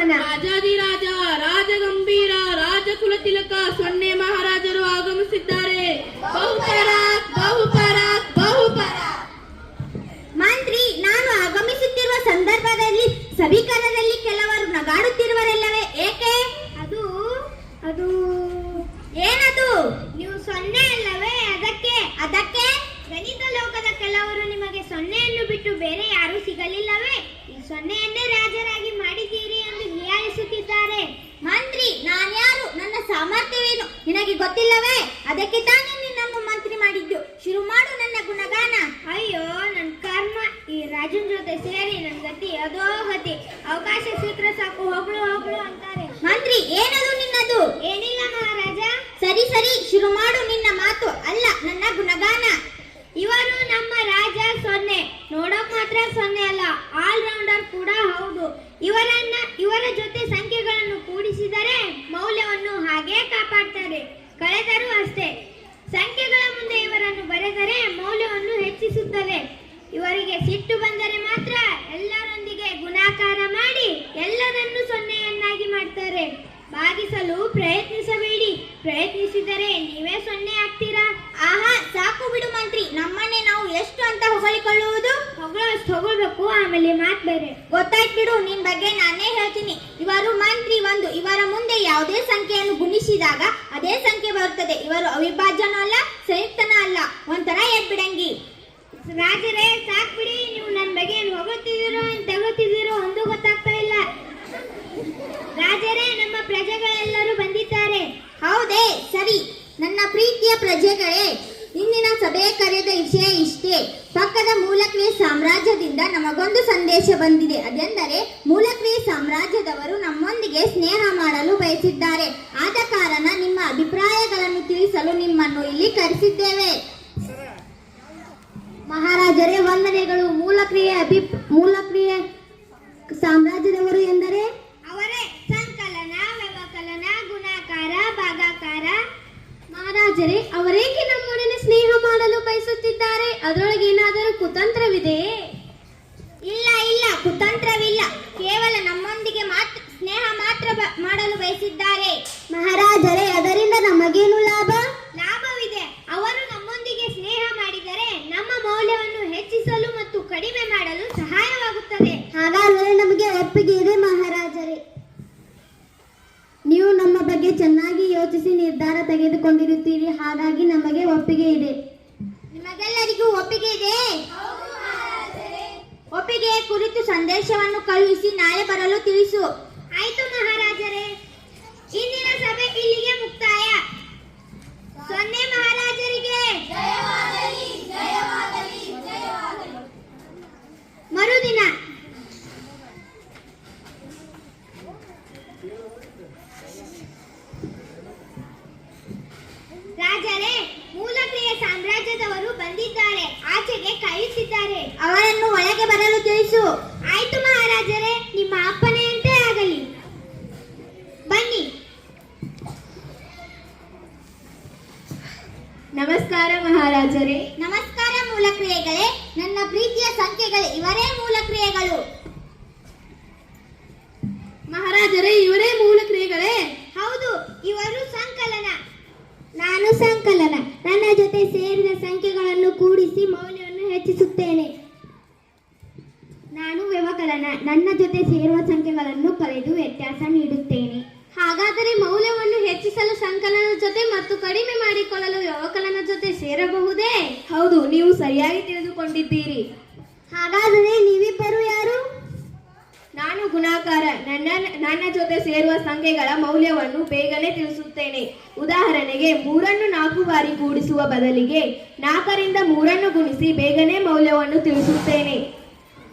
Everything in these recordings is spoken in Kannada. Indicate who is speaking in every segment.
Speaker 1: ಆಗಮನ.
Speaker 2: ರಾಜಾದಿರಾಜ ರಾಜಗಂಭೀರ ರಾಜಕುಲ ತಿಲಕ ಸೊನ್ನೆ ಮಹಾರಾಜರು ಆಗಮಿಸಿದ್ದಾರೆ. ಬಹುಪರಾಕ್ ಬಹುಪರಾಕ್ ಬಹುಪರಾಕ್.
Speaker 1: ಮಂತ್ರಿ, ನಾನು ಆಗಮಿಸುತ್ತಿರುವ ಸಂದರ್ಭದಲ್ಲಿ ಸಭಿಕರದಲ್ಲಿ ಕೆಲವರು ನಗಾಡುತ್ತಿರುವರೆಲ್ಲವೇ? ಏಕೆ? ಅದು ಏನದು? ನೀವು ಸೊನ್ನೆ ಅಲ್ಲವೇ? ಅದಕ್ಕೆ ಗಣಿತ ಲೋಕದ ಕೆಲವರು ನಿಮಗೆ ಸೊನ್ನೆಯನ್ನು ಬಿಟ್ಟು ಬೇರೆ ಯಾರೂ ಸಿಗಲಿಲ್ಲವೇ? ಈ ಸೊನ್ನೆಯನ್ನೇ ರಾಜರಾಗಿ ಮಾಡಿದ್ದೀರಿ ಎಂದು ಹೀಯಾಳಿಸುತ್ತಿದ್ದಾರೆ. ಮಂತ್ರಿ, ನಾನ್ಯಾರು? ನನ್ನ ಸಾಮರ್ಥ್ಯವೇನು ನಿನಗೆ ಗೊತ್ತಿಲ್ಲವೇ? ಅದಕ್ಕೆ ತಾನೇ ನಿನ್ನನ್ನು ಮಂತ್ರಿ ಮಾಡಿದ್ದು. ಶುರು ಮಾಡು ನನ್ನ ಗುಣಗಾನ. ಅಯ್ಯೋ ನನ್ನ ಕರ್ಮ, ಈ ರಾಜನ ಜೊತೆ ಸೇರಿ ನನ್ನ ಗತಿ ಅದೋ ಗತಿ. ಅವಕಾಶ ಸಿಕ್ಕರೆ ಸಾಕು ಹೋಗ್ಳು ಅಂತಾರೆ. ಮಂತ್ರಿ, ಏನದು ನಿನ್ನದು? ಏನಿಲ್ಲ ಮಹಾರಾಜ. ಸರಿ ಶುರು ಮಾಡು ನಿನ್ನ ಮಾತು ಅಲ್ಲ ನನ್ನ ಗುಣಗಾನ. ಇವರು ನಮ್ಮ ರಾಜ ಸೊನ್ನೆ. ನೋಡೋಕ್ ಮಾತ್ರ ಸೊನ್ನೆ ಅಲ್ಲ, ಆಲ್ ರೌಂಡರ್ ಕೂಡ ಹೌದು. ಇವರ ಜೊತೆ ಸಂಖ್ಯೆಗಳನ್ನು ಕೂಡಿಸಿದರೆ ಮೌಲ್ಯವನ್ನು ಹಾಗೇ ಕಾಪಾಡ್ತಾರೆ. ಕಳೆದರೂ ಅಷ್ಟೇ. ಸಂಖ್ಯೆಗಳ ಮುಂದೆ ಇವರನ್ನು ಬರೆದರೆ ಮೌಲ್ಯವನ್ನು ಹೆಚ್ಚಿಸುತ್ತದೆ. ಇವರಿಗೆ ಸಿಟ್ಟು ಬಂದರೆ ಮಾತ್ರ ಎಲ್ಲರೊಂದಿಗೆ ಗುಣಾಕಾರ ಮಾಡಿ ಎಲ್ಲರನ್ನೂ ಸೊನ್ನೆಯನ್ನಾಗಿ ಮಾಡ್ತಾರೆ. ಭಾಗಿಸಲು ಪ್ರಯತ್ನಿಸಬೇಡಿ, ಪ್ರಯತ್ನಿಸಿದರೆ ನೀವೇ ಸೊನ್ನೆ ಆಗ್ತೀರಾ. ಆಹಾ, ಸಾಕು ಬಿಡು ಮಂತ್ರಿ. ನಮ್ಮನ್ನೇ ನಾವು ಎಷ್ಟು ಅಂತ ಹೊಗಳಿಕೊಳ್ಳುವುದು? ಹೊಗಳಬೇಕು, ಆಮೇಲೆ ಮಾತು ಬೇರೆ. ಗೊತ್ತಾಯ್ತು ಬಿಡು, ನಿನ್ ಬಗ್ಗೆ ನಾನೇ ಹೇಳ್ತೀನಿ. ಇವರು ಮಂತ್ರಿ 1. ಇವರ ಮುಂದೆ ಯಾವುದೇ ಸಂಖ್ಯೆಯನ್ನು ಗುಣಿಸಿದಾಗ ಅದೇ ಸಂಖ್ಯೆ ಬರುತ್ತದೆ. ಇವರು ಅವಿಭಾಜ್ಯನೂ ಅಲ್ಲ, ಸಂಯುಕ್ತನೂ ಅಲ್ಲ, ಒಂಥರ ಎದ್ಬಿಡಂಗಿ. ರಾಜರೇ ಸಾಕ್ ಬಿಡಿ, ನೀವು ನನ್ನ ಬಗ್ಗೆ ಏನು ಹೊಗುತ್ತಿದ್ದೀರೋ ತೆಗುತ್ತಿದ್ದೀರೋ ಒಂದು ಗೊತ್ತಾಗ್ತಾ ಇಲ್ಲ. ರಾಜರೇ, ನಮ್ಮ ಪ್ರಜೆಗಳೆಲ್ಲರೂ ಬಂದಿದ್ದಾರೆ. ಹೌದೇ? ಸರಿ. ನನ್ನ ಪ್ರೀತಿಯ ಪ್ರಜೆಗಳೇ, ಇಂದಿನ ಸಭೆ ಕರೆದ ವಿಷಯ ಇಷ್ಟೇ. ಪಕ್ಕದ ಮೂಲಕ್ರಿಯೆ ಸಾಮ್ರಾಜ್ಯದಿಂದ ನಮಗೊಂದು ಸಂದೇಶ ಬಂದಿದೆ. ಅದೆಂದರೆ ಮೂಲಕ್ರಿಯೆ ಸಾಮ್ರಾಜ್ಯದವರು ನಮ್ಮೊಂದಿಗೆ ಸ್ನೇಹ ಮಾಡಲು ಬಯಸಿದ್ದಾರೆ. ಆದ ಕಾರಣ ನಿಮ್ಮ ಅಭಿಪ್ರಾಯಗಳನ್ನು ತಿಳಿಸಲು ನಿಮ್ಮನ್ನು ಇಲ್ಲಿ ಕರೆಸಿದ್ದೇವೆ. ಮಹಾರಾಜರೇ ವಂದನೆಗಳು. ಮೂಲಕ್ರಿಯೆ ಸಾಮ್ರಾಜ್ಯದವರು ಎಂದರೆ ಅವರೇ ಸಂಕಲನ, ವ್ಯವಕಲನ, ಗುಣಾಕಾರ, ಭಾಗಾಕಾರ. ಮಹಾರಾಜರೇ, ಅವರೇಕೆ ನಮ್ಮೊಡನೆ ಸ್ನೇಹ ಮಾಡಲು ಬಯಸುತ್ತಿದ್ದಾರೆ? ಅದರೊಳಗೆ ಏನಾದರೂ ಕುತಂತ್ರವಿದೆಯೇ? ಇಲ್ಲ, ಕುತಂತ್ರವಿಲ್ಲ. ಕೇವಲ ನಮ್ಮೊಂದಿಗೆ ಸ್ನೇಹ ಮಾತ್ರ ಮಾಡಲು ಬಯಸಿದ್ದಾರೆ. ಮಹಾರಾಜರೇ, ಅದರಿಂದ ನಮಗೇನು ಲಾಭ? ಲಾಭವಿದೆ. ಅವರು ನಮ್ಮೊಂದಿಗೆ ಸ್ನೇಹ ಮಾಡಿದರೆ ನಮ್ಮ ಮೌಲ್ಯವನ್ನು ಹೆಚ್ಚಿಸಲು ಮತ್ತು ಕಡಿಮೆ ಮಾಡಲು ಸಹಾಯವಾಗುತ್ತದೆ. ಹಾಗಾದರೆ ನಮಗೆ ಒಪ್ಪಿಗೆ ಇದೆ ಮಹಾರಾಜರೇ. ನೀವು ನಮ್ಮ ಬಗ್ಗೆ ಚೆನ್ನಾಗಿ ಯೋಚಿಸಿ ನಿರ್ಧಾರ ತೆಗೆದುಕೊಂಡಿರುತ್ತೀರಿ. ಹಾಗಾಗಿ ನಮಗೆ ಒಪ್ಪಿಗೆ ಇದೆ. ನಿಮಗೆಲ್ಲರಿಗೂ ಒಪ್ಪಿಗೆ ಇದೆ? ಒಪ್ಪಿಗೆಯ ಕುರಿತು ಸಂದೇಶವನ್ನು ಕಳುಹಿಸಿ ನಾಳೆ ಬರಲು ತಿಳಿಸು. ಆಯ್ತು ಮಹಾರಾಜರೇ. ಇಂದಿನ ಸಭೆ ಇಲ್ಲಿಗೆ ಮುಕ್ತಾಯ. ಸೊನ್ನೆ ಮಹಾರಾಜರಿಗೆ ಮರುದಿನ ರಾಜರೇ, ಮೂಲಕ್ರಿಯೆ ಸಾಮ್ರಾಜ್ಯದವರು ಬಂದಿದ್ದಾರೆ. ಆಚೆಗೆ ಕಾಯುತ್ತಿದ್ದಾರೆ. ಅವರನ್ನು ಒಳಗೆ ಬರಲು ತಿಳಿಸು. ಆಯ್ತು ಮಹಾರಾಜರೇ, ನಿಮ್ಮ ಅಪ್ಪನೆಯಂತೆ ಆಗಲಿ. ಬನ್ನಿ.
Speaker 2: ನಮಸ್ಕಾರ ಮಹಾರಾಜರೇ.
Speaker 1: ನಮಸ್ಕಾರ ಮೂಲಕ್ರಿಯೆಗಳೇ. ನನ್ನ ಪ್ರೀತಿಯ ಸಂಖ್ಯೆಗಳೇ, ಇವರೇ ಮೂಲಕ್ರಿಯೆಗಳು.
Speaker 2: ಮಹಾರಾಜರೇ, ಇವರೇ ಮೂಲಕ್ರಿಯೆಗಳೇ?
Speaker 1: ಹೌದು, ಇವರು ಸಂಕಲನ. ನಾನು ಸಂಕಲನ. ನನ್ನ ಜೊತೆ ಸೇರಿದ ಸಂಖ್ಯೆಗಳನ್ನು ಕೂಡಿಸಿ ಮೌಲ್ಯವನ್ನು ಹೆಚ್ಚಿಸುತ್ತೇನೆ. ನಾನು ವ್ಯವಕಲನ. ನನ್ನ ಜೊತೆ ಸೇರುವ ಸಂಖ್ಯೆಗಳನ್ನು ಕಳೆದು ವ್ಯತ್ಯಾಸ ನೀಡುತ್ತೇನೆ.
Speaker 2: ಹಾಗಾದರೆ ಮೌಲ್ಯವನ್ನು ಹೆಚ್ಚಿಸಲು ಸಂಕಲನದ ಜೊತೆ ಮತ್ತು ಕಡಿಮೆ ಮಾಡಿಕೊಳ್ಳಲು ವ್ಯವಕಲನ ಜೊತೆ ಸೇರಬಹುದೇ? ಹೌದು, ನೀವು ಸರಿಯಾಗಿ ತಿಳಿದುಕೊಂಡಿದ್ದೀರಿ.
Speaker 1: ಹಾಗಾದರೆ ನೀವಿಬ್ಬರು ಯಾರು?
Speaker 2: ನಾನು ಗುಣಾಕಾರ. ನನ್ನ ಜೊತೆ ಸೇರುವ ಸಂಖ್ಯೆಗಳ ಮೌಲ್ಯವನ್ನು ಬೇಗನೆ ತಿಳಿಸುತ್ತೇನೆ. ಉದಾಹರಣೆಗೆ 3 4 ಬಾರಿ ಕೂಡಿಸುವ ಬದಲಿಗೆ 4ರಿಂದ 3 ಗುಣಿಸಿ ಬೇಗನೆ ಮೌಲ್ಯವನ್ನು ತಿಳಿಸುತ್ತೇನೆ.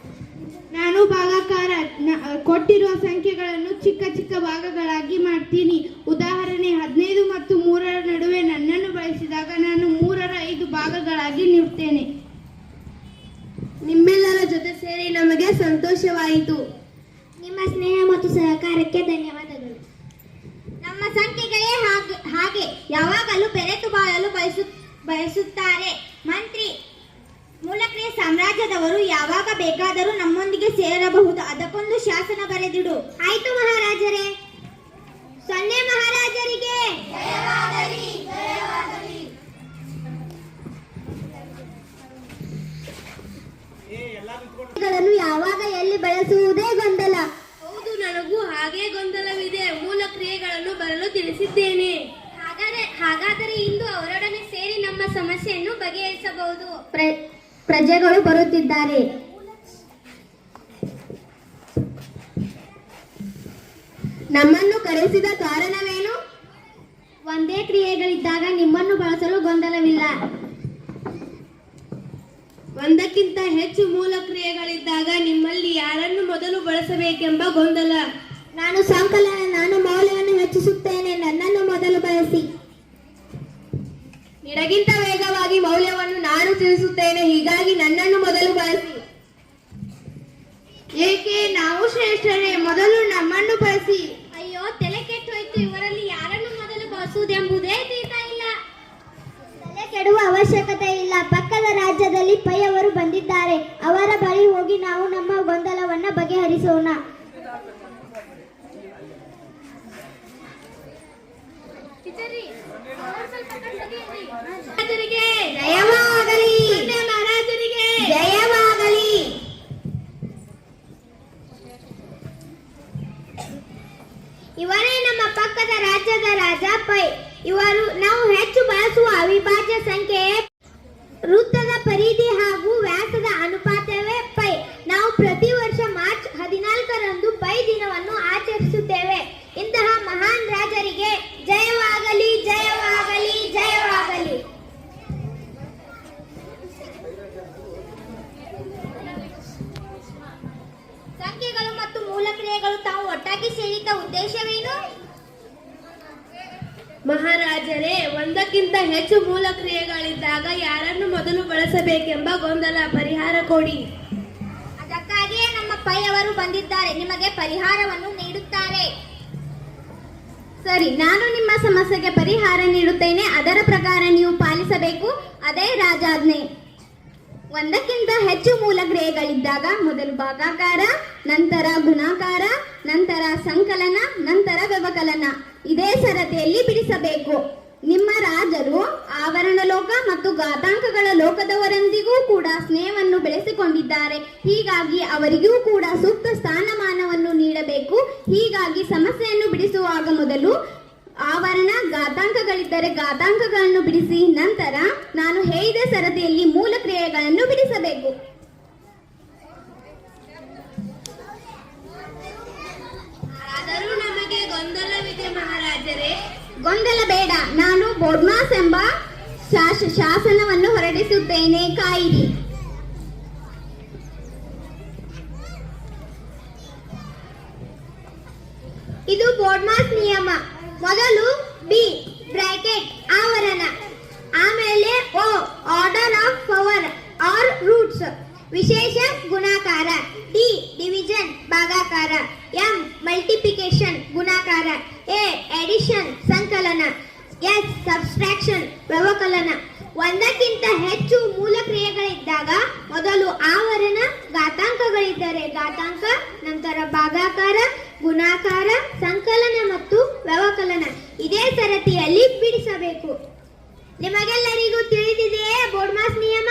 Speaker 3: ನಾನು ಭಾಗಾಕಾರ. ಕೊಟ್ಟಿರುವ ಸಂಖ್ಯೆಗಳನ್ನು ಚಿಕ್ಕ ಚಿಕ್ಕ ಭಾಗಗಳಾಗಿ ಮಾಡ್ತೀನಿ. ಉದಾಹರಣೆ 15 ಮತ್ತು 3ರ ನಡುವೆ ನನ್ನನ್ನು ಬಳಸಿದಾಗ ನಾನು 3ರ 5 ಭಾಗಗಳಾಗಿ ನೀಡುತ್ತೇನೆ.
Speaker 2: ನಿಮ್ಮೆಲ್ಲರ ಜೊತೆ ಸೇರಿ ನಮಗೆ ಸಂತೋಷವಾಯಿತು.
Speaker 1: ನಿಮ್ಮ ಸ್ನೇಹ ಮತ್ತು ಸಹಕಾರಕ್ಕೆ ಧನ್ಯವಾದಗಳು. ನಮ್ಮ ಸಂಖ್ಯೆಗಳೇ ಹಾಗೆ ಯಾವಾಗಲೂ ಬೆರೆತು ಬಾಳಲು ಬಯಸುತ್ತಾರೆ. ಮಂತ್ರಿ, ಮೂಲಕ್ರಿಯೆ ಸಾಮ್ರಾಜ್ಯದವರು ಯಾವಾಗ ಬೇಕಾದರೂ ನಮ್ಮೊಂದಿಗೆ ಸೇರಬಹುದು. ಅದಕ್ಕೊಂದು ಶಾಸನ ಬರೆದಿಡು. ಆಯ್ತು ಮಹಾರಾಜರೇ. 0 ಮಹಾರಾಜರಿಗೆ ಯಾವಾಗ ಎಲ್ಲಿ ಬಳಸುವುದೇ ಗೊಂದಲ.
Speaker 2: ಹೌದು, ನನಗೂ ಹಾಗೇ ಗೊಂದಲವಿದೆ. ಮೂಲ ಕ್ರಿಯೆಗಳನ್ನು ಬರಲು ತಿಳಿಸಿದ್ದೇನೆ.
Speaker 1: ಹಾಗಾದರೆ ಇಂದು ಅವರೊಡನೆ ಸೇರಿ ನಮ್ಮ ಸಮಸ್ಯೆಯನ್ನು ಬಗೆಹರಿಸಬಹುದು.
Speaker 3: ಪ್ರಜೆಗಳು ಬರುತ್ತಿದ್ದಾರೆ. ನಮ್ಮನ್ನು ಕರೆಸಿದ ಕಾರಣವೇನು?
Speaker 1: ಒಂದೇ ಕ್ರಿಯೆಗಳಿದ್ದಾಗ ನಿಮ್ಮನ್ನು ಬಳಸಲು ಗೊಂದಲವಿಲ್ಲ.
Speaker 2: ಒಂದಕ್ಕಿಂತ ಹೆಚ್ಚು ಮೂಲ ಕ್ರಿಯೆಗಳಿದ್ದಾಗ ನಿಮ್ಮಲ್ಲಿ ಯಾರನ್ನು ಮೊದಲು ಬಳಸಬೇಕೆಂಬ ಗೊಂದಲ.
Speaker 3: ನಾನು ಸಂಕಲನ, ನಾನು ಮೌಲ್ಯವನ್ನು ಹೆಚ್ಚಿಸುತ್ತೇನೆ, ನನ್ನನ್ನು ಮೊದಲು ಬಳಸಿ. ನಿನಗಿಂತ ವೇಗವಾಗಿ ಮೌಲ್ಯವನ್ನು ನಾನು ತಿಳಿಸುತ್ತೇನೆ, ಹೀಗಾಗಿ ನನ್ನನ್ನು ಮೊದಲು ಬಳಸಿ. ಏಕೆ? ನಾವು ಶ್ರೇಷ್ಠರೇ, ಮೊದಲು ನಮ್ಮನ್ನು ಬಳಸಿ.
Speaker 1: ಅಯ್ಯೋ, ತಲೆ ಕೆಟ್ಟೋಯ್ತು. ಇವರಲ್ಲಿ ಯಾರನ್ನು ಮೊದಲು ಬಳಸುವುದೆಂಬುದೇ ತಿಳಿತಾ ಇಲ್ಲ. ತಲೆ ಕೆಡುವ ಅವಶ್ಯಕತೆ ಇಲ್ಲ. ಪಕ್ಕದ ರಾಜ್ಯದಲ್ಲಿ ಪೈ ಅವರು ಬಂದಿದ್ದಾರೆ. ಅವರ ಬಳಿ ಹೋಗಿ ನಾವು ನಮ್ಮ ಗೊಂದಲವನ್ನ ಬಗೆಹರಿಸೋಣ.
Speaker 3: ಜಯವಾಗಲಿ, ಮಹಾರಾಜರಿಗೆ ಜಯವಾಗಲಿ.
Speaker 1: ಇವರೇ ನಮ್ಮ ಪಕ್ಕದ ರಾಜ್ಯದ ರಾಜ ಪೈ. ಇವರು ನಾವು ಹೆಚ್ಚು ಬಳಸುವ ಅವಿಭಾಜ್ಯ ಸಂಖ್ಯೆ ವೃತ್ತದ ಪರಿಧಿ ಹಾಗೂ ವ್ಯಾಸದ ಅನುಪಾತವೇ ಪೈ. ನಾವು ಪ್ರತಿ ವರ್ಷ ಮಾರ್ಚ್ 14ರಂದು ಪೈ ದಿನವನ್ನು ಆಚರಿಸುತ್ತೇವೆ. ಇಂತಹ ಮಹಾನ್ ರಾಜರಿಗೆ ಜಯವಾಗಲಿ, ಜಯವಾಗಲಿ, ಜಯವಾಗಲಿ. ಸಂಖ್ಯೆಗಳು ಮತ್ತು ಮೂಲ ಕ್ರಿಯೆಗಳು ತಾವು ಒಟ್ಟಾಗಿ ಸೇರಿದ ಉದ್ದೇಶವೇನು?
Speaker 2: ಮಹಾರಾಜರೇ, ಒಂದಕ್ಕಿಂತ ಹೆಚ್ಚು ಮೂಲ ಕ್ರಿಯೆಗಳಿದ್ದಾಗ ಯಾರನ್ನು ಮೊದಲು ಬಳಸಬೇಕೆಂಬ ಗೊಂದಲ ಪರಿಹಾರ ಕೊಡಿ.
Speaker 1: ಅದಕ್ಕಾಗಿಯೇ ನಮ್ಮ ಪೈ ಅವರು ಬಂದಿದ್ದಾರೆ. ನಿಮಗೆ ಪರಿಹಾರವನ್ನು ನೀಡುತ್ತಾರೆ.
Speaker 3: ಸರಿ, ನಾನು ನಿಮ್ಮ ಸಮಸ್ಯೆಗೆ ಪರಿಹಾರ ನೀಡುತ್ತೇನೆ. ಅದರ ಪ್ರಕಾರ ನೀವು ಪಾಲಿಸಬೇಕು. ಅದೇ ರಾಜಾಜ್ಞೆ. ಒಂದಕ್ಕಿಂತ ಹೆಚ್ಚು ಮೂಲ ಕ್ರಿಯೆಗಳಿದ್ದಾಗ ಮೊದಲು ಭಾಗಾಕಾರ, ನಂತರ ಗುಣಾಕಾರ, ನಂತರ ಸಂಕಲನ, ನಂತರ ವ್ಯವಕಲನ, ಇದೇ ಸರತಿಯಲ್ಲಿ ಬಿಡಿಸಬೇಕು. ನಿಮ್ಮ ರಾಜರು ಆವರಣ ಲೋಕ ಮತ್ತು ಘಾತಾಂಕಗಳ ಲೋಕದವರೊಂದಿಗೂ ಕೂಡ ಸ್ನೇಹವನ್ನು ಬೆಳೆಸಿಕೊಂಡಿದ್ದಾರೆ. ಹೀಗಾಗಿ ಅವರಿಗೂ ಕೂಡ ಸೂಕ್ತ ಸ್ಥಾನಮಾನವನ್ನು ನೀಡಬೇಕು. ಹೀಗಾಗಿ ಸಮಸ್ಯೆಯನ್ನು ಬಿಡಿಸುವಾಗ ಮೊದಲು ಆವರಣ ಘಾತಾಂಕಗಳಿದ್ದರೆ ಘಾತಾಂಕಗಳನ್ನು ಬಿಡಿಸಿ, ನಂತರ ನಾನು ಹೇಳಿದ ಸರದಿಯಲ್ಲಿ ಮೂಲ ಕ್ರಿಯೆಗಳನ್ನು ಬಿಡಿಸಬೇಕು.
Speaker 2: ಆದರೂ ನಮಗೆ ಗೊಂದಲವಿದೆ ಮಹಾರಾಜರೇ.
Speaker 3: ಗೊಂದಲ ಬೇಡ. ನಾನು ಬೋರ್ಡ್ಮಾಸ್ ಎಂಬ ಶಾಸನವನ್ನು ಹೊರಡಿಸುತ್ತೇನೆ, ಕಾಯಿರಿ.
Speaker 1: ಇದು ಬೋರ್ಡ್ಮಾಸ್ ನಿಯಮ. ಮೊದಲು ಬಿ ಬ್ರಾಕೆಟ್ ಆವರಣ, ಆಮೇಲೆ O order of power or roots ವಿಶೇಷ ಗುಣಾಕಾರ, ಡಿ ಡಿವಿಷನ್ ಭಾಗಾಕಾರ, ಎಂ ಮಲ್ಟಿಪ್ಲಿಕೇಶನ್ ಗುಣಾಕಾರ, ಎ ಎಡಿಷನ್ ಸಂಕಲನ, ಎಸ್ ಸಬ್ಸ್ಟ್ರಾಕ್ಷನ್ ವ್ಯವಕಲನ. ಒಂದಕ್ಕಿಂತ ಹೆಚ್ಚು ಮೂಲ ಕ್ರಿಯೆಗಳಿದ್ದಾಗ ಮೊದಲು ಆವರಣ, ಘಾತಾಂಕಗಳಿದ್ದರೆ ಘಾತಾಂಕ, ನಂತರ ಭಾಗಾಕಾರ, ಗುಣಾಕಾರ, ಸಂಕಲನ ಮತ್ತು ವ್ಯವಕಲನ, ಇದೇ ಸರತಿಯಲ್ಲಿ ಬಿಡಿಸಬೇಕು. ನಿಮಗೆಲ್ಲರಿಗೂ ತಿಳಿದಿದೆಯೇ ಬೋರ್ಡ್ಮಾಸ್ ನಿಯಮ?